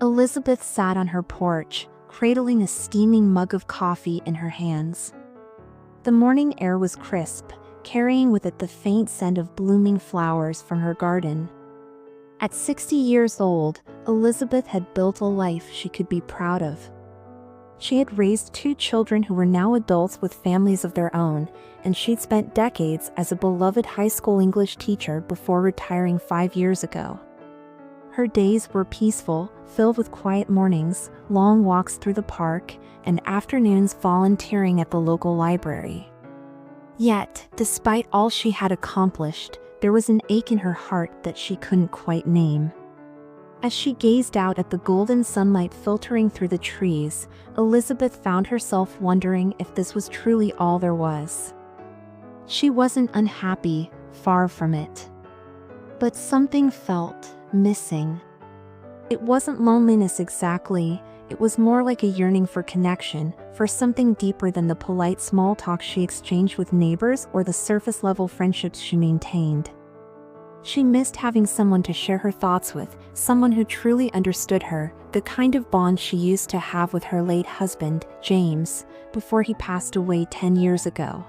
Elizabeth sat on her porch, cradling a steaming mug of coffee in her hands. The morning air was crisp, carrying with it the faint scent of blooming flowers from her garden. At 60 years old, Elizabeth had built a life she could be proud of. She had raised 2 children who were now adults with families of their own, and she'd spent decades as a beloved high school English teacher before retiring 5 years ago. Her days were peaceful, filled with quiet mornings, long walks through the park, and afternoons volunteering at the local library. Yet, despite all she had accomplished, there was an ache in her heart that she couldn't quite name. As she gazed out at the golden sunlight filtering through the trees, Elizabeth found herself wondering if this was truly all there was. She wasn't unhappy, far from it. But something felt missing. It wasn't loneliness exactly, it was more like a yearning for connection, for something deeper than the polite small talk she exchanged with neighbors or the surface-level friendships she maintained. She missed having someone to share her thoughts with, someone who truly understood her, the kind of bond she used to have with her late husband, James, before he passed away 10 years ago.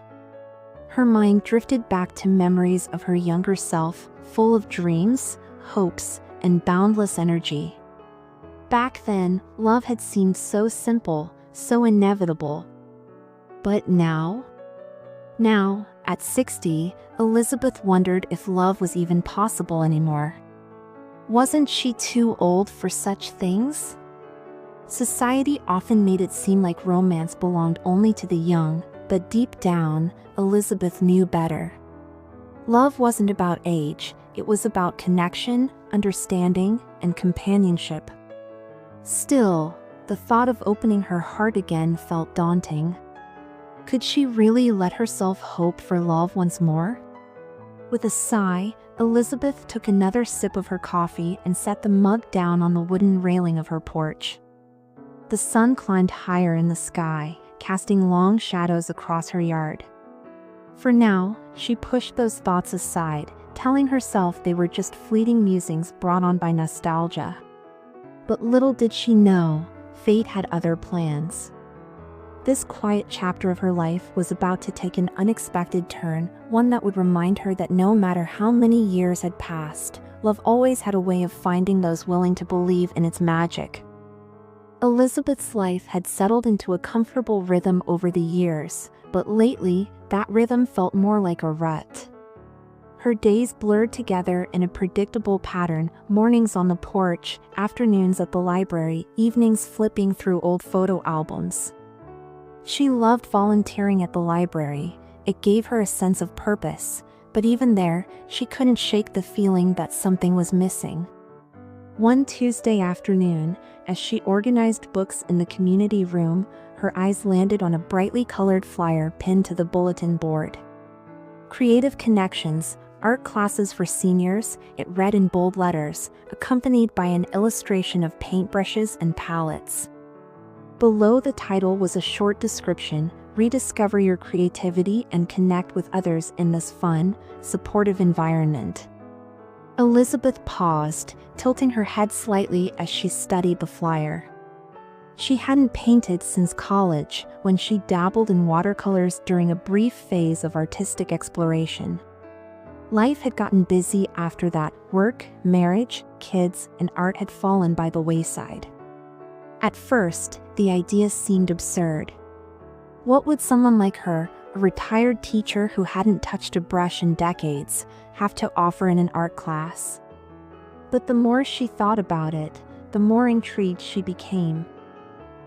Her mind drifted back to memories of her younger self, full of dreams, hopes, and boundless energy. Back then, love had seemed so simple, so inevitable. But now? Now, at 60, Elizabeth wondered if love was even possible anymore. Wasn't she too old for such things? Society often made it seem like romance belonged only to the young, but deep down, Elizabeth knew better. Love wasn't about age, it was about connection, understanding, and companionship. Still, the thought of opening her heart again felt daunting. Could she really let herself hope for love once more? With a sigh, Elizabeth took another sip of her coffee and set the mug down on the wooden railing of her porch. The sun climbed higher in the sky, casting long shadows across her yard. For now, she pushed those thoughts aside, telling herself they were just fleeting musings brought on by nostalgia. But little did she know, fate had other plans. This quiet chapter of her life was about to take an unexpected turn, one that would remind her that no matter how many years had passed, love always had a way of finding those willing to believe in its magic. Elizabeth's life had settled into a comfortable rhythm over the years, but lately, that rhythm felt more like a rut. Her days blurred together in a predictable pattern, mornings on the porch, afternoons at the library, evenings flipping through old photo albums. She loved volunteering at the library. It gave her a sense of purpose, but even there, she couldn't shake the feeling that something was missing. One Tuesday afternoon, as she organized books in the community room, her eyes landed on a brightly colored flyer pinned to the bulletin board. Creative Connections, art classes for seniors, it read in bold letters, accompanied by an illustration of paintbrushes and palettes. Below the title was a short description: rediscover your creativity and connect with others in this fun, supportive environment. Elizabeth paused, tilting her head slightly as she studied the flyer. She hadn't painted since college, when she dabbled in watercolors during a brief phase of artistic exploration. Life had gotten busy after that. Work, marriage, kids, and art had fallen by the wayside. At first, the idea seemed absurd. What would someone like her, a retired teacher who hadn't touched a brush in decades, have to offer in an art class? But the more she thought about it, the more intrigued she became.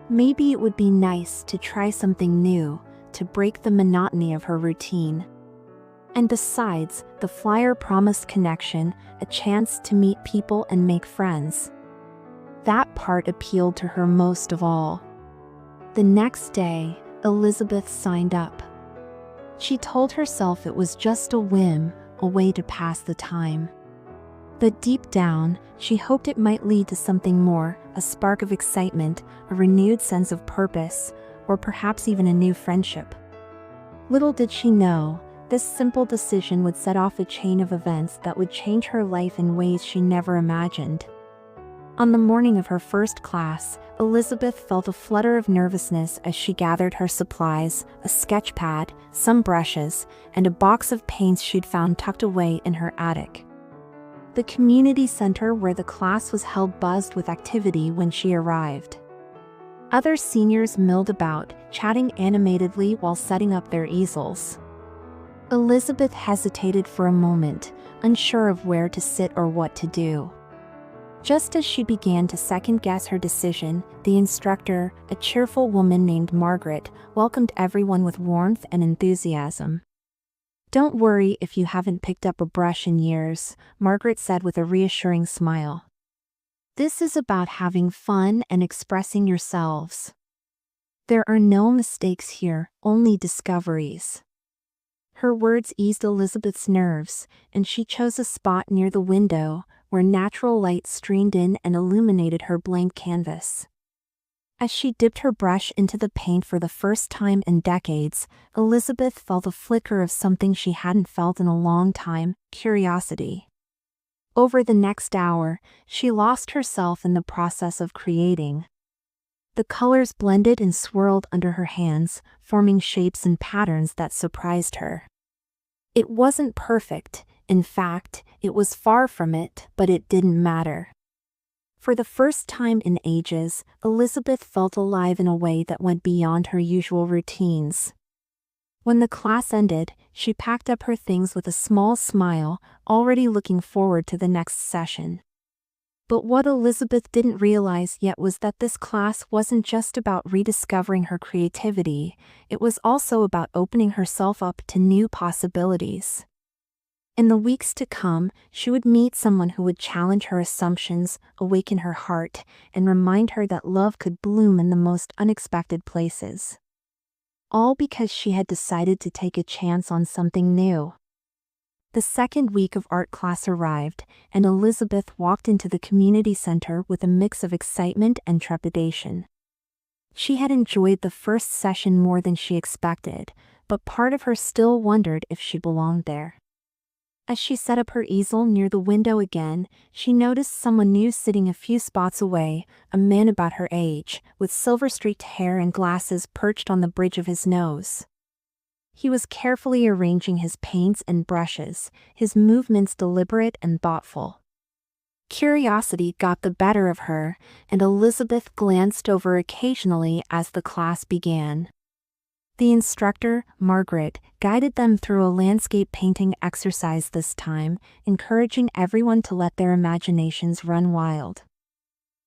Maybe it would be nice to try something new, to break the monotony of her routine. And besides, the flyer promised connection, a chance to meet people and make friends. That part appealed to her most of all. The next day, Elizabeth signed up. She told herself it was just a whim, a way to pass the time. But deep down, she hoped it might lead to something more, a spark of excitement, a renewed sense of purpose, or perhaps even a new friendship. Little did she know, this simple decision would set off a chain of events that would change her life in ways she never imagined. On the morning of her first class, Elizabeth felt a flutter of nervousness as she gathered her supplies, a sketch pad, some brushes, and a box of paints she'd found tucked away in her attic. The community center where the class was held buzzed with activity when she arrived. Other seniors milled about, chatting animatedly while setting up their easels. Elizabeth hesitated for a moment, unsure of where to sit or what to do. Just as she began to second-guess her decision, the instructor, a cheerful woman named Margaret, welcomed everyone with warmth and enthusiasm. "Don't worry if you haven't picked up a brush in years," Margaret said with a reassuring smile. "This is about having fun and expressing yourselves. There are no mistakes here, only discoveries." Her words eased Elizabeth's nerves, and she chose a spot near the window, where natural light streamed in and illuminated her blank canvas. As she dipped her brush into the paint for the first time in decades, Elizabeth felt a flicker of something she hadn't felt in a long time: curiosity. Over the next hour, she lost herself in the process of creating. The colors blended and swirled under her hands, forming shapes and patterns that surprised her. It wasn't perfect, in fact, it was far from it, but it didn't matter. For the first time in ages, Elizabeth felt alive in a way that went beyond her usual routines. When the class ended, she packed up her things with a small smile, already looking forward to the next session. But what Elizabeth didn't realize yet was that this class wasn't just about rediscovering her creativity, it was also about opening herself up to new possibilities. In the weeks to come, she would meet someone who would challenge her assumptions, awaken her heart, and remind her that love could bloom in the most unexpected places. All because she had decided to take a chance on something new. The second week of art class arrived, and Elizabeth walked into the community center with a mix of excitement and trepidation. She had enjoyed the first session more than she expected, but part of her still wondered if she belonged there. As she set up her easel near the window again, she noticed someone new sitting a few spots away, a man about her age, with silver-streaked hair and glasses perched on the bridge of his nose. He was carefully arranging his paints and brushes, his movements deliberate and thoughtful. Curiosity got the better of her, and Elizabeth glanced over occasionally as the class began. The instructor, Margaret, guided them through a landscape painting exercise this time, encouraging everyone to let their imaginations run wild.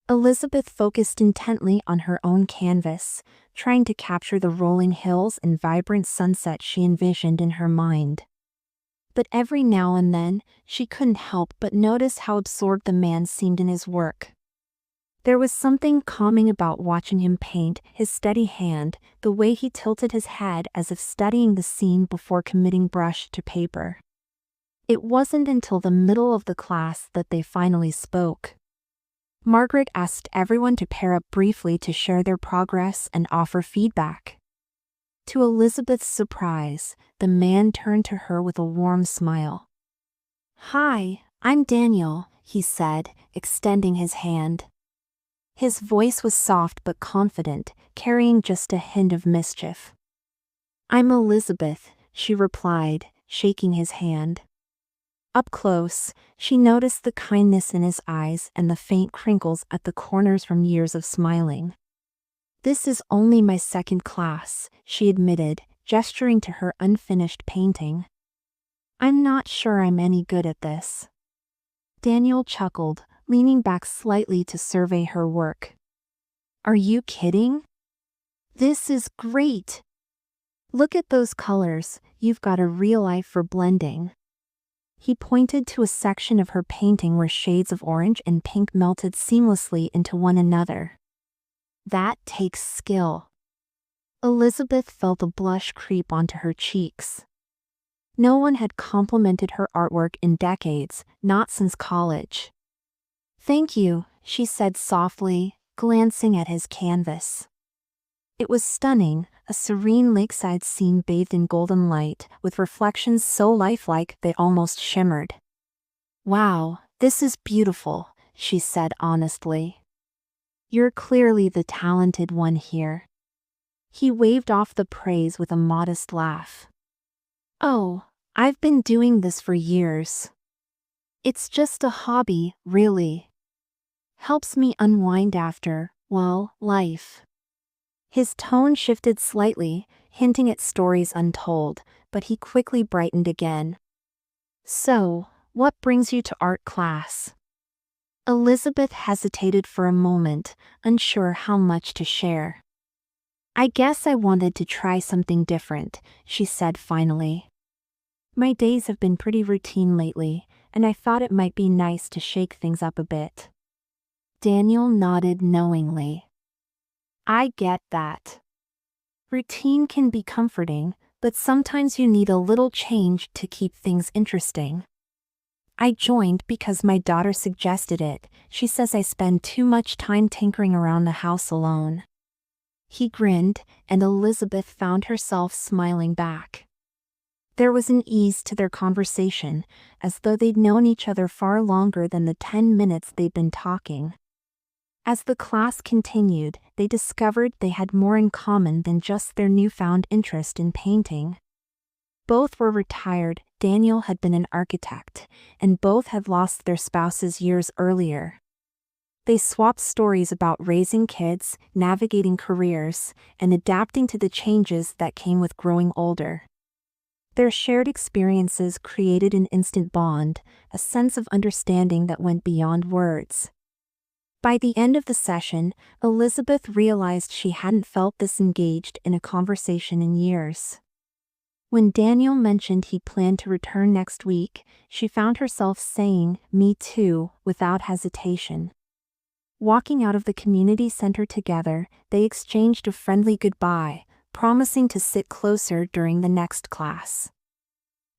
Elizabeth focused intently on her own canvas, trying to capture the rolling hills and vibrant sunset she envisioned in her mind. But every now and then, she couldn't help but notice how absorbed the man seemed in his work. There was something calming about watching him paint, his steady hand, the way he tilted his head as if studying the scene before committing brush to paper. It wasn't until the middle of the class that they finally spoke. Margaret asked everyone to pair up briefly to share their progress and offer feedback. To Elizabeth's surprise, the man turned to her with a warm smile. "Hi, I'm Daniel," he said, extending his hand. His voice was soft but confident, carrying just a hint of mischief. "I'm Elizabeth," she replied, shaking his hand. Up close, she noticed the kindness in his eyes and the faint crinkles at the corners from years of smiling. "This is only my second class," she admitted, gesturing to her unfinished painting. "I'm not sure I'm any good at this." Daniel chuckled, leaning back slightly to survey her work. "Are you kidding? This is great! Look at those colors, you've got a real eye for blending." He pointed to a section of her painting where shades of orange and pink melted seamlessly into one another. "That takes skill." Elizabeth felt a blush creep onto her cheeks. No one had complimented her artwork in decades, not since college. "Thank you," she said softly, glancing at his canvas. It was stunning, a serene lakeside scene bathed in golden light, with reflections so lifelike they almost shimmered. "Wow, this is beautiful," she said honestly. You're clearly the talented one here. He waved off the praise with a modest laugh. Oh, I've been doing this for years. It's just a hobby, really. Helps me unwind after, well, life. His tone shifted slightly, hinting at stories untold, but he quickly brightened again. So, what brings you to art class? Elizabeth hesitated for a moment, unsure how much to share. I guess I wanted to try something different, she said finally. My days have been pretty routine lately, and I thought it might be nice to shake things up a bit. Daniel nodded knowingly. I get that. Routine can be comforting, but sometimes you need a little change to keep things interesting. I joined because my daughter suggested it. She says I spend too much time tinkering around the house alone. He grinned, and Elizabeth found herself smiling back. There was an ease to their conversation, as though they'd known each other far longer than the 10 minutes they'd been talking. As the class continued, they discovered they had more in common than just their newfound interest in painting. Both were retired. Daniel had been an architect, and both had lost their spouses years earlier. They swapped stories about raising kids, navigating careers, and adapting to the changes that came with growing older. Their shared experiences created an instant bond, a sense of understanding that went beyond words. By the end of the session, Elizabeth realized she hadn't felt this engaged in a conversation in years. When Daniel mentioned he planned to return next week, she found herself saying, "Me too," without hesitation. Walking out of the community center together, they exchanged a friendly goodbye, promising to sit closer during the next class.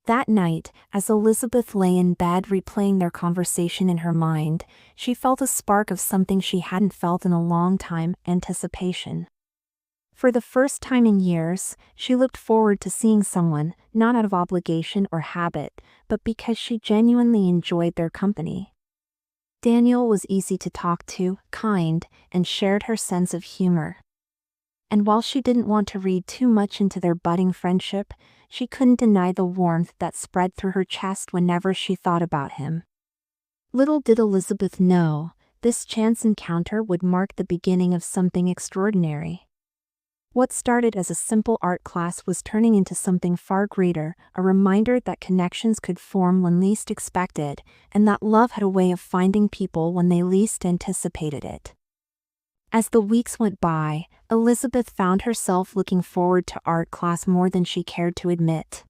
That night, as Elizabeth lay in bed replaying their conversation in her mind, she felt a spark of something she hadn't felt in a long time: anticipation. For the first time in years, she looked forward to seeing someone, not out of obligation or habit, but because she genuinely enjoyed their company. Daniel was easy to talk to, kind, and shared her sense of humor. And while she didn't want to read too much into their budding friendship, she couldn't deny the warmth that spread through her chest whenever she thought about him. Little did Elizabeth know, this chance encounter would mark the beginning of something extraordinary. What started as a simple art class was turning into something far greater, a reminder that connections could form when least expected, and that love had a way of finding people when they least anticipated it. As the weeks went by, Elizabeth found herself looking forward to art class more than she cared to admit.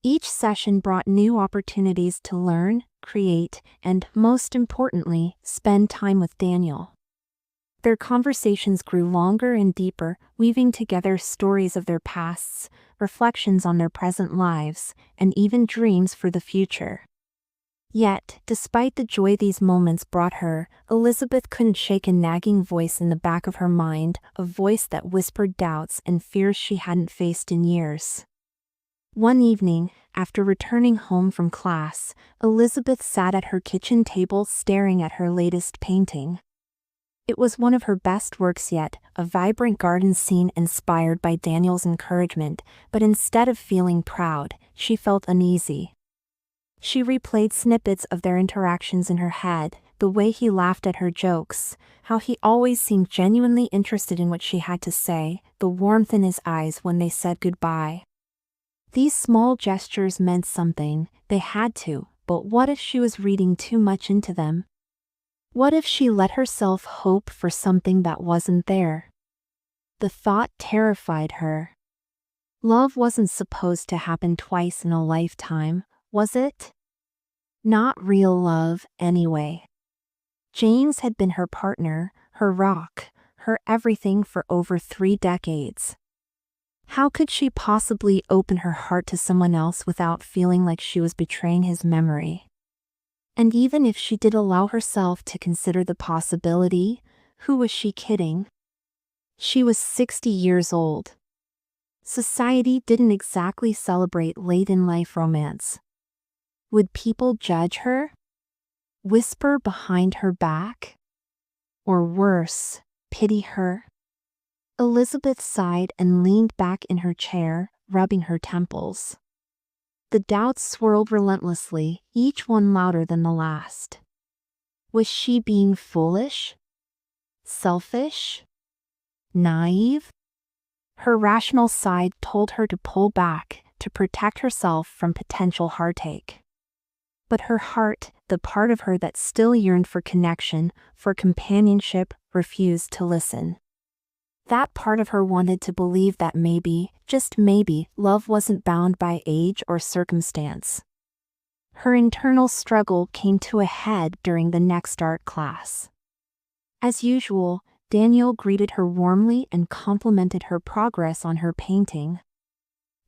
Each session brought new opportunities to learn, create, and, most importantly, spend time with Daniel. Their conversations grew longer and deeper, weaving together stories of their pasts, reflections on their present lives, and even dreams for the future. Yet, despite the joy these moments brought her, Elizabeth couldn't shake a nagging voice in the back of her mind, a voice that whispered doubts and fears she hadn't faced in years. One evening, after returning home from class, Elizabeth sat at her kitchen table staring at her latest painting. It was one of her best works yet, a vibrant garden scene inspired by Daniel's encouragement, but instead of feeling proud, she felt uneasy. She replayed snippets of their interactions in her head, the way he laughed at her jokes, how he always seemed genuinely interested in what she had to say, the warmth in his eyes when they said goodbye. These small gestures meant something, they had to, but what if she was reading too much into them? What if she let herself hope for something that wasn't there? The thought terrified her. Love wasn't supposed to happen twice in a lifetime, was it? Not real love, anyway. James had been her partner, her rock, her everything for over 3 decades. How could she possibly open her heart to someone else without feeling like she was betraying his memory? And even if she did allow herself to consider the possibility, who was she kidding? She was 60 years old. Society didn't exactly celebrate late-in-life romance. Would people judge her? Whisper behind her back? Or worse, pity her? Elizabeth sighed and leaned back in her chair, rubbing her temples. The doubts swirled relentlessly, each one louder than the last. Was she being foolish? Selfish? Naive? Her rational side told her to pull back, to protect herself from potential heartache. But her heart, the part of her that still yearned for connection, for companionship, refused to listen. That part of her wanted to believe that maybe, just maybe, love wasn't bound by age or circumstance. Her internal struggle came to a head during the next art class. As usual, Daniel greeted her warmly and complimented her progress on her painting.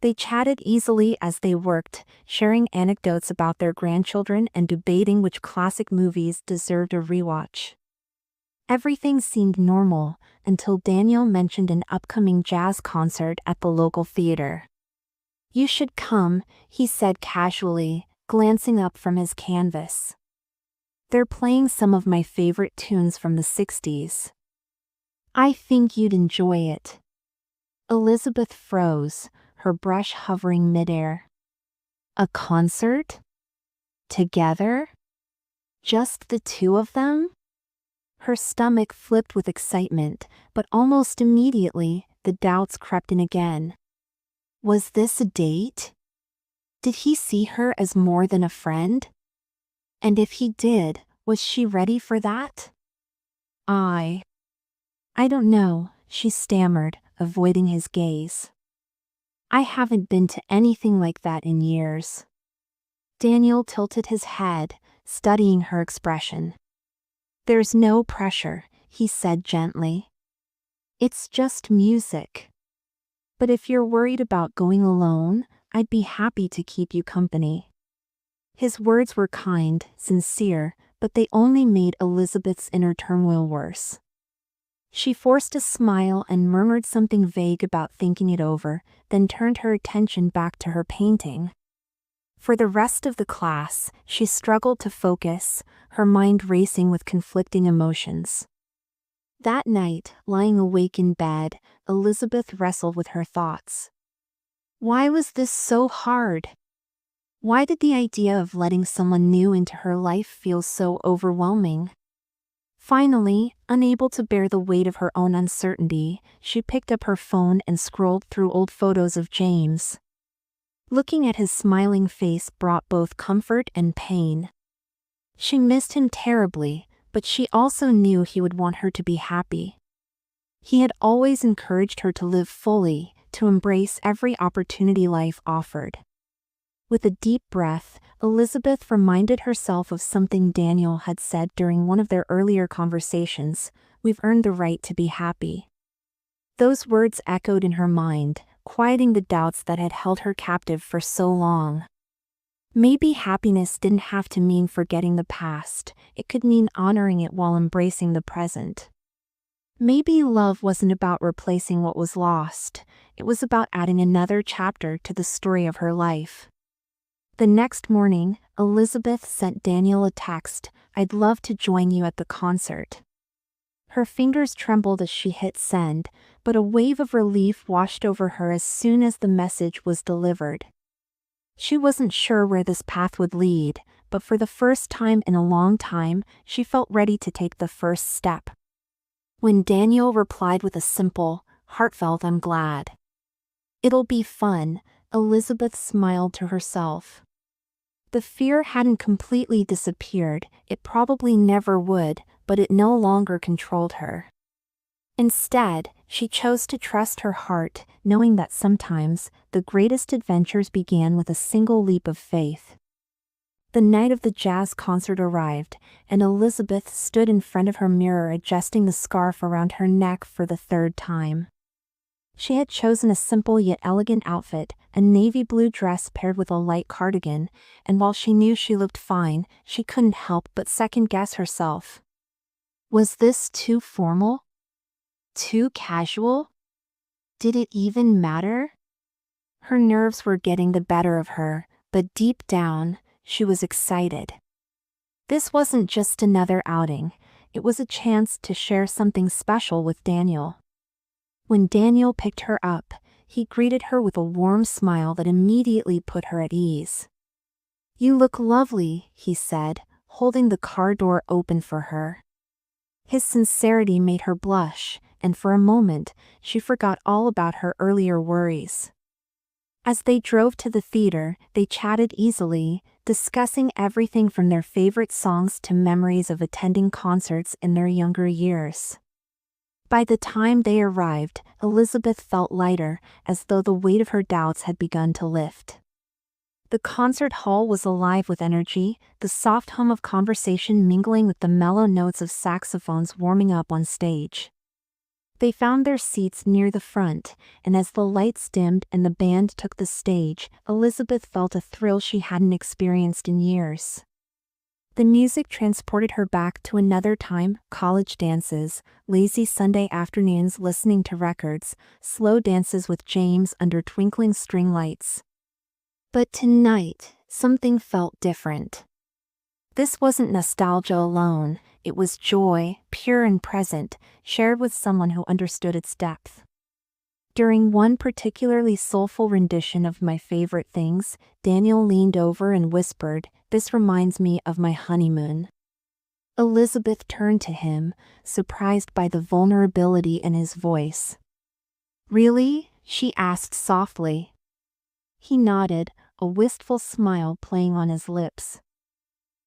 They chatted easily as they worked, sharing anecdotes about their grandchildren and debating which classic movies deserved a rewatch. Everything seemed normal until Daniel mentioned an upcoming jazz concert at the local theater. "You should come," he said casually, glancing up from his canvas. "They're playing some of my favorite tunes from the 60s. I think you'd enjoy it." Elizabeth froze, her brush hovering midair. A concert? Together? Just the two of them? Her stomach flipped with excitement, but almost immediately, the doubts crept in again. Was this a date? Did he see her as more than a friend? And if he did, was she ready for that? I don't know, she stammered, avoiding his gaze. "I haven't been to anything like that in years." Daniel tilted his head, studying her expression. "There's no pressure," he said gently. "It's just music. But if you're worried about going alone, I'd be happy to keep you company." His words were kind, sincere, but they only made Elizabeth's inner turmoil worse. She forced a smile and murmured something vague about thinking it over, then turned her attention back to her painting. For the rest of the class, she struggled to focus, her mind racing with conflicting emotions. That night, lying awake in bed, Elizabeth wrestled with her thoughts. Why was this so hard? Why did the idea of letting someone new into her life feel so overwhelming? Finally, unable to bear the weight of her own uncertainty, she picked up her phone and scrolled through old photos of James. Looking at his smiling face brought both comfort and pain. She missed him terribly, but she also knew he would want her to be happy. He had always encouraged her to live fully, to embrace every opportunity life offered. With a deep breath, Elizabeth reminded herself of something Daniel had said during one of their earlier conversations: "We've earned the right to be happy." Those words echoed in her mind, quieting the doubts that had held her captive for so long. Maybe happiness didn't have to mean forgetting the past, it could mean honoring it while embracing the present. Maybe love wasn't about replacing what was lost, it was about adding another chapter to the story of her life. The next morning, Elizabeth sent Daniel a text, "I'd love to join you at the concert." Her fingers trembled as she hit send, but a wave of relief washed over her as soon as the message was delivered. She wasn't sure where this path would lead, but for the first time in a long time, she felt ready to take the first step. When Daniel replied with a simple, heartfelt "I'm glad." "It'll be fun," Elizabeth smiled to herself. The fear hadn't completely disappeared, it probably never would, but it no longer controlled her. Instead, she chose to trust her heart, knowing that sometimes, the greatest adventures began with a single leap of faith. The night of the jazz concert arrived, and Elizabeth stood in front of her mirror adjusting the scarf around her neck for the third time. She had chosen a simple yet elegant outfit, a navy blue dress paired with a light cardigan, and while she knew she looked fine, she couldn't help but second-guess herself. Was this too formal? Too casual? Did it even matter? Her nerves were getting the better of her, but deep down, she was excited. This wasn't just another outing, it was a chance to share something special with Daniel. When Daniel picked her up, he greeted her with a warm smile that immediately put her at ease. "You look lovely," he said, holding the car door open for her. His sincerity made her blush, and for a moment, she forgot all about her earlier worries. As they drove to the theater, they chatted easily, discussing everything from their favorite songs to memories of attending concerts in their younger years. By the time they arrived, Elizabeth felt lighter, as though the weight of her doubts had begun to lift. The concert hall was alive with energy, the soft hum of conversation mingling with the mellow notes of saxophones warming up on stage. They found their seats near the front, and as the lights dimmed and the band took the stage, Elizabeth felt a thrill she hadn't experienced in years. The music transported her back to another time: college dances, lazy Sunday afternoons listening to records, slow dances with James under twinkling string lights. But tonight, something felt different. This wasn't nostalgia alone, it was joy, pure and present, shared with someone who understood its depth. During one particularly soulful rendition of My Favorite Things, Daniel leaned over and whispered, "This reminds me of my honeymoon." Elizabeth turned to him, surprised by the vulnerability in his voice. "Really?" she asked softly. He nodded, a wistful smile playing on his lips.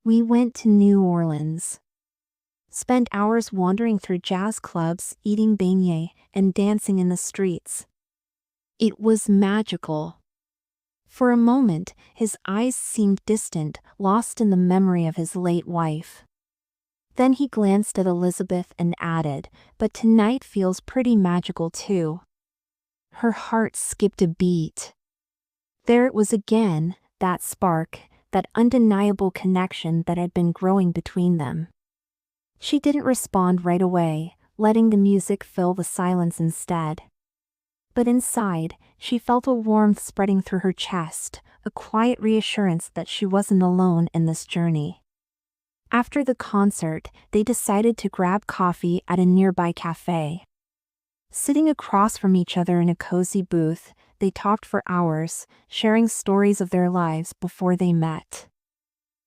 "We went to New Orleans. Spent hours wandering through jazz clubs, eating beignets, and dancing in the streets. It was magical." For a moment, his eyes seemed distant, lost in the memory of his late wife. Then he glanced at Elizabeth and added, "But tonight feels pretty magical too." Her heart skipped a beat. There it was again, that spark, that undeniable connection that had been growing between them. She didn't respond right away, letting the music fill the silence instead. But inside, she felt a warmth spreading through her chest, a quiet reassurance that she wasn't alone in this journey. After the concert, they decided to grab coffee at a nearby cafe. Sitting across from each other in a cozy booth, they talked for hours, sharing stories of their lives before they met.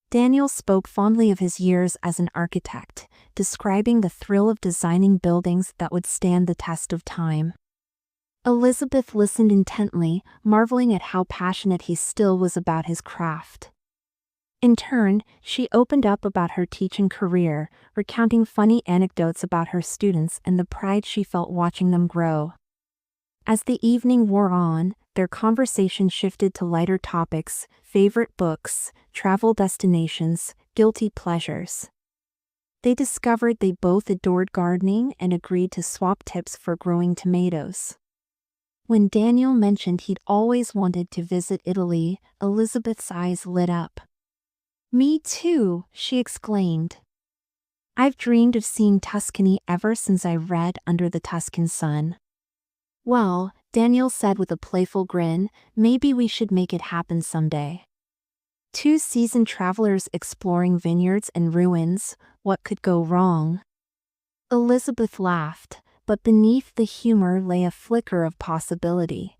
Daniel spoke fondly of his years as an architect, describing the thrill of designing buildings that would stand the test of time. Elizabeth listened intently, marveling at how passionate he still was about his craft. In turn, she opened up about her teaching career, recounting funny anecdotes about her students and the pride she felt watching them grow. As the evening wore on, their conversation shifted to lighter topics: favorite books, travel destinations, guilty pleasures. They discovered they both adored gardening and agreed to swap tips for growing tomatoes. When Daniel mentioned he'd always wanted to visit Italy, Elizabeth's eyes lit up. "Me too," she exclaimed. "I've dreamed of seeing Tuscany ever since I read Under the Tuscan Sun." "Well," Daniel said with a playful grin, "maybe we should make it happen someday." Two seasoned travelers exploring vineyards and ruins, what could go wrong? Elizabeth laughed, but beneath the humor lay a flicker of possibility.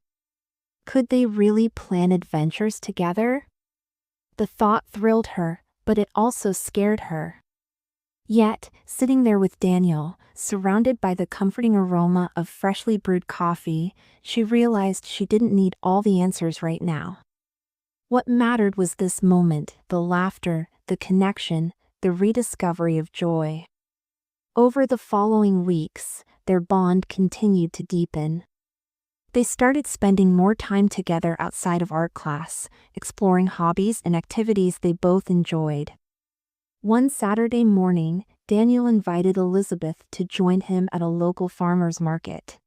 Could they really plan adventures together? The thought thrilled her, but it also scared her. Yet, sitting there with Daniel, surrounded by the comforting aroma of freshly brewed coffee, she realized she didn't need all the answers right now. What mattered was this moment: the laughter, the connection, the rediscovery of joy. Over the following weeks, their bond continued to deepen. They started spending more time together outside of art class, exploring hobbies and activities they both enjoyed. One Saturday morning, Daniel invited Elizabeth to join him at a local farmer's market.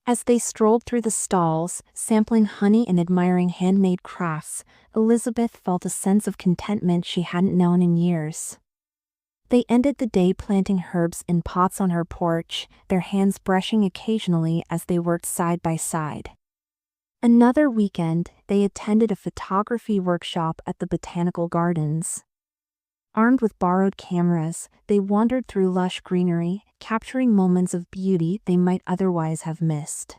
As they strolled through the stalls, sampling honey and admiring handmade crafts, Elizabeth felt a sense of contentment she hadn't known in years. They ended the day planting herbs in pots on her porch, their hands brushing occasionally as they worked side by side. Another weekend, they attended a photography workshop at the botanical gardens. Armed with borrowed cameras, they wandered through lush greenery, capturing moments of beauty they might otherwise have missed.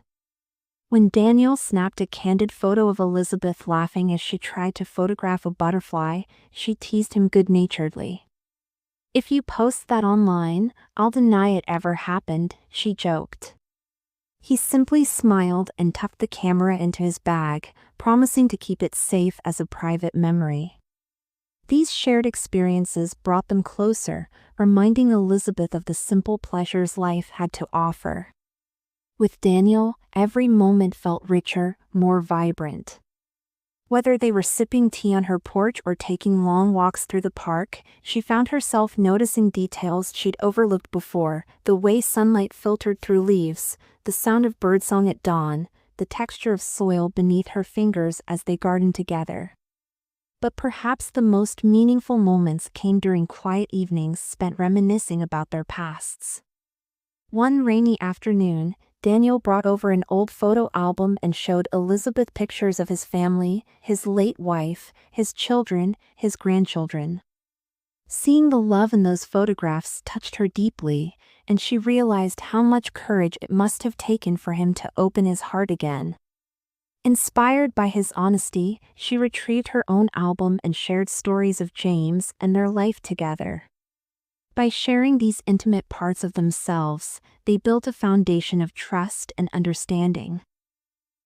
When Daniel snapped a candid photo of Elizabeth laughing as she tried to photograph a butterfly, she teased him good-naturedly. "If you post that online, I'll deny it ever happened," she joked. He simply smiled and tucked the camera into his bag, promising to keep it safe as a private memory. These shared experiences brought them closer, reminding Elizabeth of the simple pleasures life had to offer. With Daniel, every moment felt richer, more vibrant. Whether they were sipping tea on her porch or taking long walks through the park, she found herself noticing details she'd overlooked before: the way sunlight filtered through leaves, the sound of birdsong at dawn, the texture of soil beneath her fingers as they gardened together. But perhaps the most meaningful moments came during quiet evenings spent reminiscing about their pasts. One rainy afternoon, Daniel brought over an old photo album and showed Elizabeth pictures of his family, his late wife, his children, his grandchildren. Seeing the love in those photographs touched her deeply, and she realized how much courage it must have taken for him to open his heart again. Inspired by his honesty, she retrieved her own album and shared stories of James and their life together. By sharing these intimate parts of themselves, they built a foundation of trust and understanding.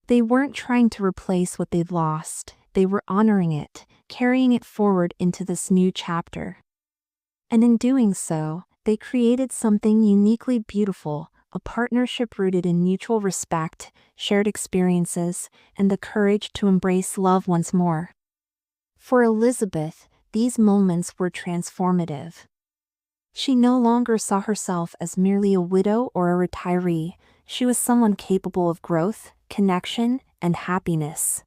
They weren't trying to replace what they'd lost, they were honoring it, carrying it forward into this new chapter. And in doing so, they created something uniquely beautiful, a partnership rooted in mutual respect, shared experiences, and the courage to embrace love once more. For Elizabeth, these moments were transformative. She no longer saw herself as merely a widow or a retiree. She was someone capable of growth, connection, and happiness.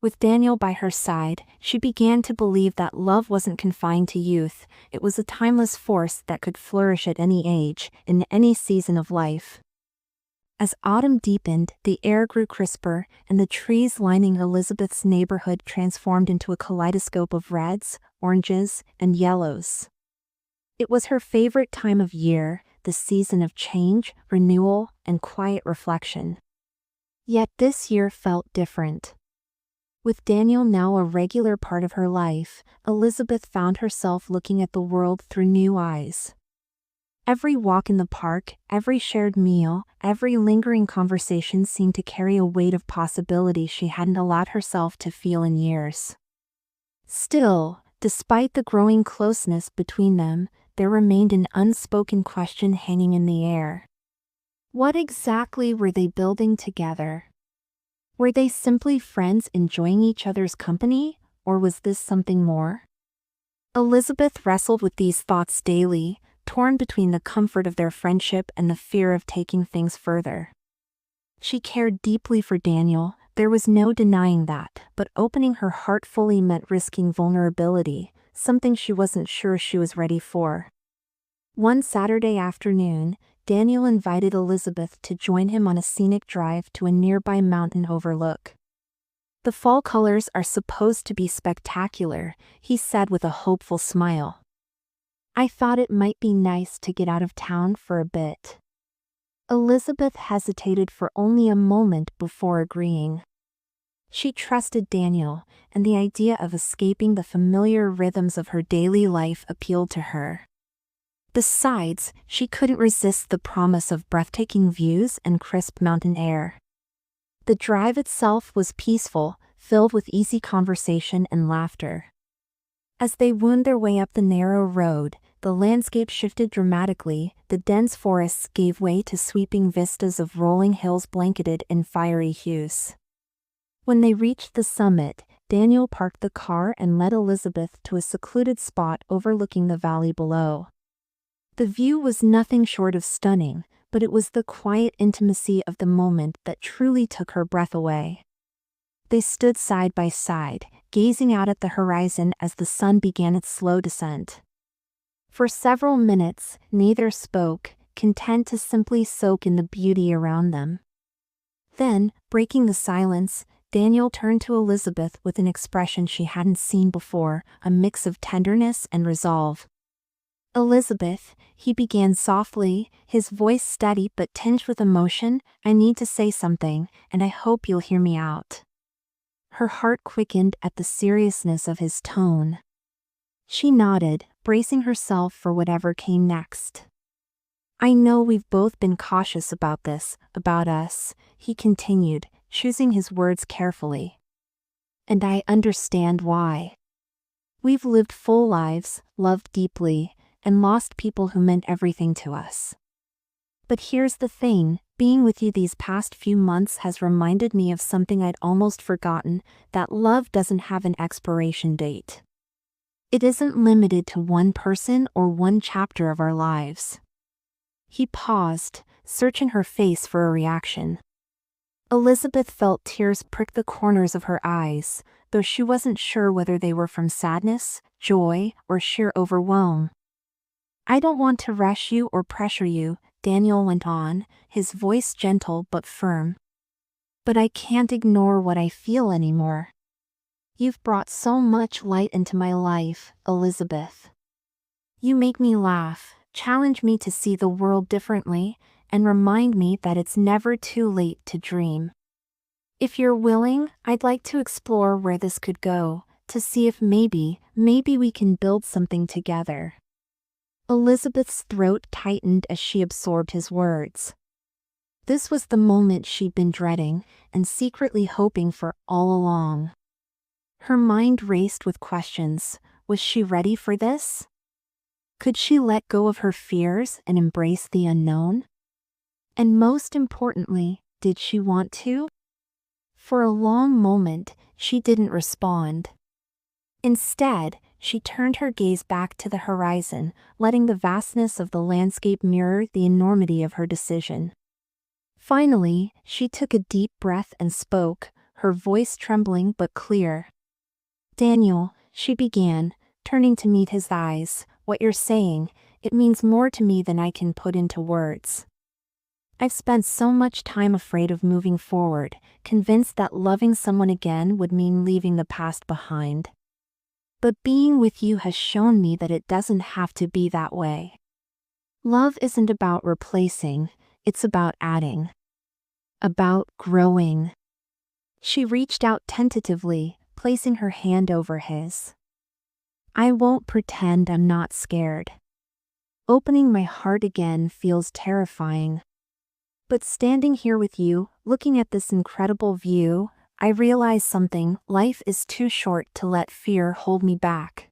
With Daniel by her side, she began to believe that love wasn't confined to youth. It was a timeless force that could flourish at any age, in any season of life. As autumn deepened, the air grew crisper, and the trees lining Elizabeth's neighborhood transformed into a kaleidoscope of reds, oranges, and yellows. It was her favorite time of year, the season of change, renewal, and quiet reflection. Yet this year felt different. With Daniel now a regular part of her life, Elizabeth found herself looking at the world through new eyes. Every walk in the park, every shared meal, every lingering conversation seemed to carry a weight of possibility she hadn't allowed herself to feel in years. Still, despite the growing closeness between them, there remained an unspoken question hanging in the air. What exactly were they building together? Were they simply friends enjoying each other's company, or was this something more? Elizabeth wrestled with these thoughts daily, torn between the comfort of their friendship and the fear of taking things further. She cared deeply for Daniel, there was no denying that, but opening her heart fully meant risking vulnerability, something she wasn't sure she was ready for. One Saturday afternoon, Daniel invited Elizabeth to join him on a scenic drive to a nearby mountain overlook. "The fall colors are supposed to be spectacular," he said with a hopeful smile. "I thought it might be nice to get out of town for a bit." Elizabeth hesitated for only a moment before agreeing. She trusted Daniel, and the idea of escaping the familiar rhythms of her daily life appealed to her. Besides, she couldn't resist the promise of breathtaking views and crisp mountain air. The drive itself was peaceful, filled with easy conversation and laughter. As they wound their way up the narrow road, the landscape shifted dramatically. The dense forests gave way to sweeping vistas of rolling hills blanketed in fiery hues. When they reached the summit, Daniel parked the car and led Elizabeth to a secluded spot overlooking the valley below. The view was nothing short of stunning, but it was the quiet intimacy of the moment that truly took her breath away. They stood side by side, gazing out at the horizon as the sun began its slow descent. For several minutes, neither spoke, content to simply soak in the beauty around them. Then, breaking the silence, Daniel turned to Elizabeth with an expression she hadn't seen before, a mix of tenderness and resolve. "Elizabeth," he began softly, his voice steady but tinged with emotion, "I need to say something, and I hope you'll hear me out." Her heart quickened at the seriousness of his tone. She nodded, bracing herself for whatever came next. "I know we've both been cautious about this, about us," he continued, choosing his words carefully. "And I understand why. We've lived full lives, loved deeply, and lost people who meant everything to us. But here's the thing, being with you these past few months has reminded me of something I'd almost forgotten, that love doesn't have an expiration date. It isn't limited to one person or one chapter of our lives." He paused, searching her face for a reaction. Elizabeth felt tears prick the corners of her eyes, though she wasn't sure whether they were from sadness, joy, or sheer overwhelm. "I don't want to rush you or pressure you," Daniel went on, his voice gentle but firm. "But I can't ignore what I feel anymore. You've brought so much light into my life, Elizabeth. You make me laugh, challenge me to see the world differently, and remind me that it's never too late to dream. If you're willing, I'd like to explore where this could go, to see if maybe we can build something together." Elizabeth's throat tightened as she absorbed his words. This was the moment she'd been dreading and secretly hoping for all along. Her mind raced with questions. Was she ready for this? Could she let go of her fears and embrace the unknown? And most importantly, did she want to? For a long moment, she didn't respond. Instead, she turned her gaze back to the horizon, letting the vastness of the landscape mirror the enormity of her decision. Finally, she took a deep breath and spoke, her voice trembling but clear. "Daniel," she began, turning to meet his eyes, "what you're saying, it means more to me than I can put into words. I've spent so much time afraid of moving forward, convinced that loving someone again would mean leaving the past behind. But being with you has shown me that it doesn't have to be that way. Love isn't about replacing, it's about adding. About growing." She reached out tentatively, placing her hand over his. "I won't pretend I'm not scared. Opening my heart again feels terrifying. But standing here with you, looking at this incredible view, I realize something: life is too short to let fear hold me back.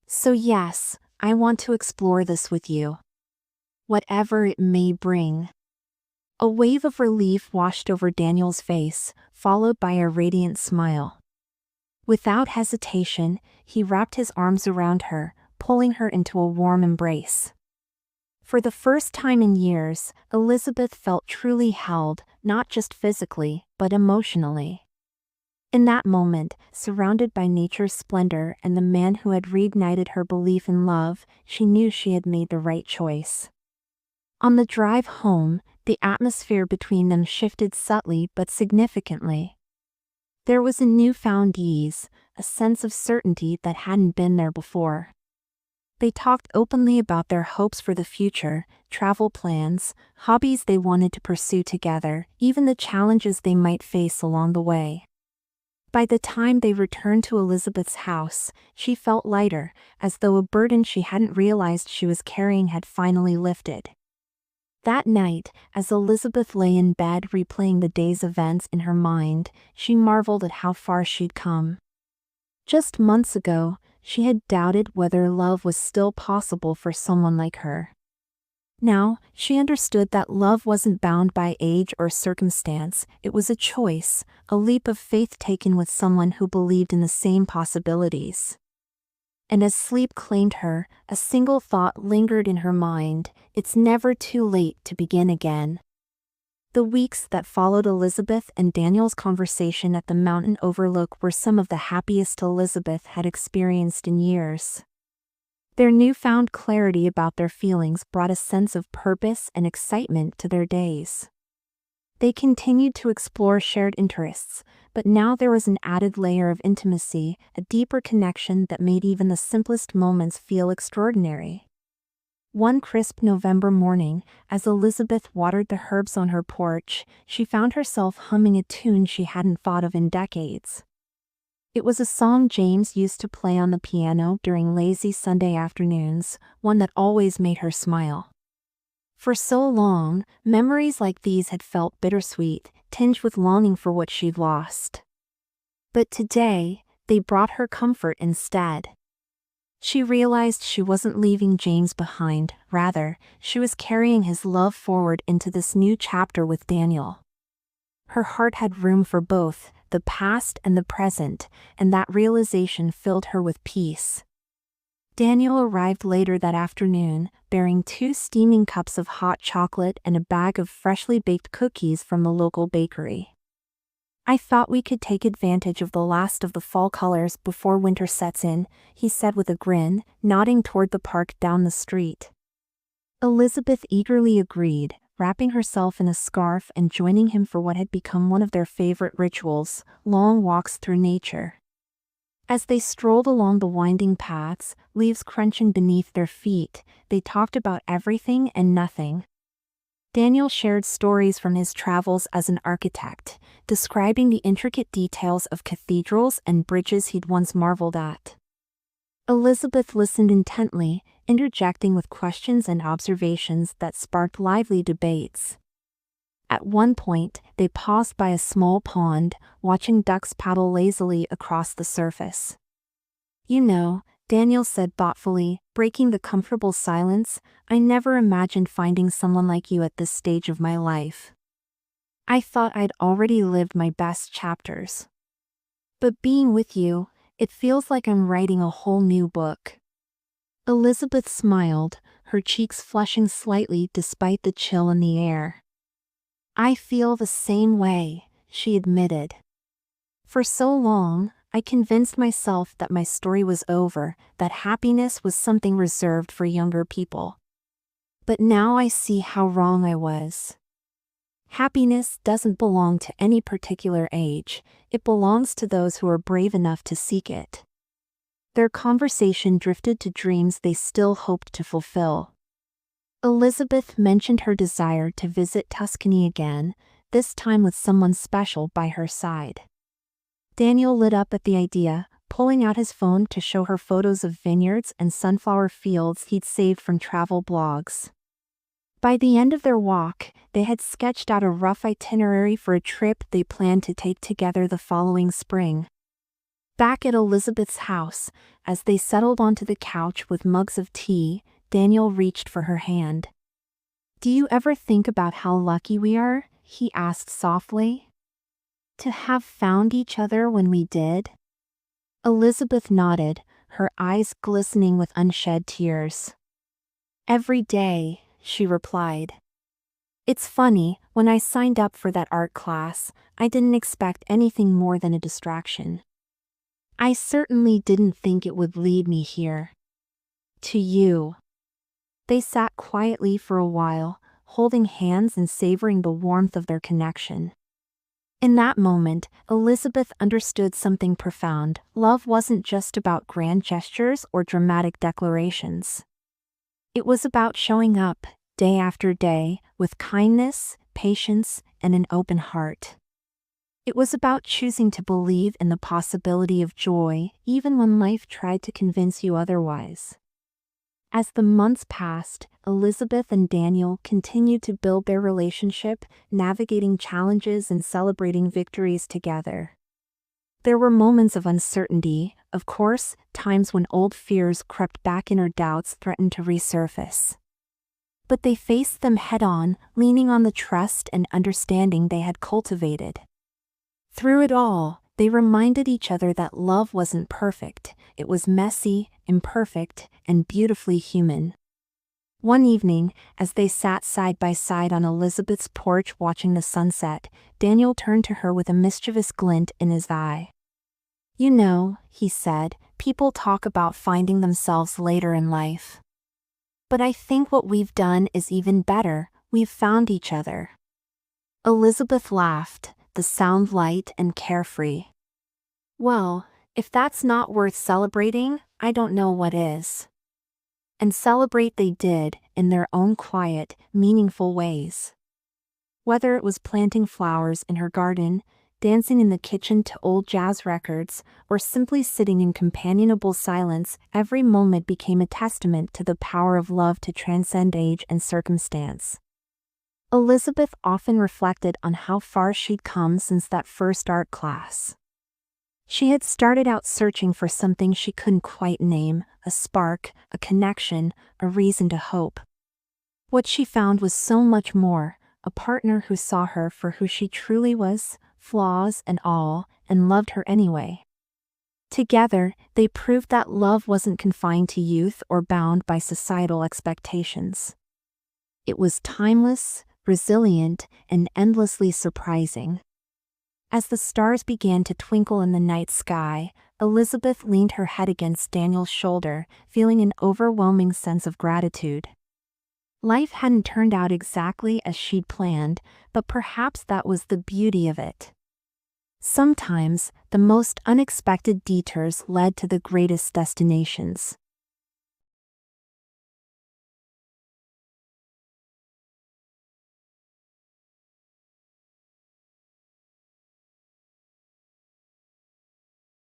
So yes, I want to explore this with you. Whatever it may bring." A wave of relief washed over Daniel's face, followed by a radiant smile. Without hesitation, he wrapped his arms around her, pulling her into a warm embrace. For the first time in years, Elizabeth felt truly held, not just physically, but emotionally. In that moment, surrounded by nature's splendor and the man who had reignited her belief in love, she knew she had made the right choice. On the drive home, the atmosphere between them shifted subtly but significantly. There was a newfound ease, a sense of certainty that hadn't been there before. They talked openly about their hopes for the future, travel plans, hobbies they wanted to pursue together, even the challenges they might face along the way. By the time they returned to Elizabeth's house, she felt lighter, as though a burden she hadn't realized she was carrying had finally lifted. That night, as Elizabeth lay in bed replaying the day's events in her mind, she marveled at how far she'd come. Just months ago, she had doubted whether love was still possible for someone like her. Now, she understood that love wasn't bound by age or circumstance, it was a choice, a leap of faith taken with someone who believed in the same possibilities. And as sleep claimed her, a single thought lingered in her mind: it's never too late to begin again. The weeks that followed Elizabeth and Daniel's conversation at the mountain overlook were some of the happiest Elizabeth had experienced in years. Their newfound clarity about their feelings brought a sense of purpose and excitement to their days. They continued to explore shared interests, but now there was an added layer of intimacy, a deeper connection that made even the simplest moments feel extraordinary. One crisp November morning, as Elizabeth watered the herbs on her porch, she found herself humming a tune she hadn't thought of in decades. It was a song James used to play on the piano during lazy Sunday afternoons, one that always made her smile. For so long, memories like these had felt bittersweet, tinged with longing for what she'd lost. But today, they brought her comfort instead. She realized she wasn't leaving James behind, rather, she was carrying his love forward into this new chapter with Daniel. Her heart had room for both, the past and the present, and that realization filled her with peace. Daniel arrived later that afternoon, bearing 2 steaming cups of hot chocolate and a bag of freshly baked cookies from the local bakery. "I thought we could take advantage of the last of the fall colors before winter sets in," he said with a grin, nodding toward the park down the street. Elizabeth eagerly agreed, wrapping herself in a scarf and joining him for what had become one of their favorite rituals, long walks through nature. As they strolled along the winding paths, leaves crunching beneath their feet, they talked about everything and nothing. Daniel shared stories from his travels as an architect, describing the intricate details of cathedrals and bridges he'd once marveled at. Elizabeth listened intently, interjecting with questions and observations that sparked lively debates. At one point, they paused by a small pond, watching ducks paddle lazily across the surface. "You know," Daniel said thoughtfully, breaking the comfortable silence, "I never imagined finding someone like you at this stage of my life. I thought I'd already lived my best chapters. But being with you, it feels like I'm writing a whole new book." Elizabeth smiled, her cheeks flushing slightly despite the chill in the air. "I feel the same way," she admitted. "For so long, I convinced myself that my story was over, that happiness was something reserved for younger people. But now I see how wrong I was. Happiness doesn't belong to any particular age, it belongs to those who are brave enough to seek it." Their conversation drifted to dreams they still hoped to fulfill. Elizabeth mentioned her desire to visit Tuscany again, this time with someone special by her side. Daniel lit up at the idea, pulling out his phone to show her photos of vineyards and sunflower fields he'd saved from travel blogs. By the end of their walk, they had sketched out a rough itinerary for a trip they planned to take together the following spring. Back at Elizabeth's house, as they settled onto the couch with mugs of tea, Daniel reached for her hand. "Do you ever think about how lucky we are?" he asked softly. "To have found each other when we did?" Elizabeth nodded, her eyes glistening with unshed tears. "Every day," she replied. "It's funny, when I signed up for that art class, I didn't expect anything more than a distraction. I certainly didn't think it would lead me here. To you." They sat quietly for a while, holding hands and savoring the warmth of their connection. In that moment, Elizabeth understood something profound. Love wasn't just about grand gestures or dramatic declarations. It was about showing up, day after day, with kindness, patience, and an open heart. It was about choosing to believe in the possibility of joy, even when life tried to convince you otherwise. As the months passed, Elizabeth and Daniel continued to build their relationship, navigating challenges and celebrating victories together. There were moments of uncertainty, of course, times when old fears crept back and or doubts threatened to resurface. But they faced them head-on, leaning on the trust and understanding they had cultivated. Through it all, they reminded each other that love wasn't perfect, it was messy, imperfect, and beautifully human. One evening, as they sat side by side on Elizabeth's porch watching the sunset, Daniel turned to her with a mischievous glint in his eye. "You know," he said, "people talk about finding themselves later in life. But I think what we've done is even better, we've found each other." Elizabeth laughed, the sound light and carefree. Well, if that's not worth celebrating, I don't know what is. And celebrate they did, in their own quiet, meaningful ways. Whether it was planting flowers in her garden, dancing in the kitchen to old jazz records, or simply sitting in companionable silence, every moment became a testament to the power of love to transcend age and circumstance. Elizabeth often reflected on how far she'd come since that first art class. She had started out searching for something she couldn't quite name, a spark, a connection, a reason to hope. What she found was so much more, a partner who saw her for who she truly was, flaws and all, and loved her anyway. Together, they proved that love wasn't confined to youth or bound by societal expectations. It was timeless, resilient, and endlessly surprising. As the stars began to twinkle in the night sky, Elizabeth leaned her head against Daniel's shoulder, feeling an overwhelming sense of gratitude. Life hadn't turned out exactly as she'd planned, but perhaps that was the beauty of it. Sometimes, the most unexpected detours led to the greatest destinations.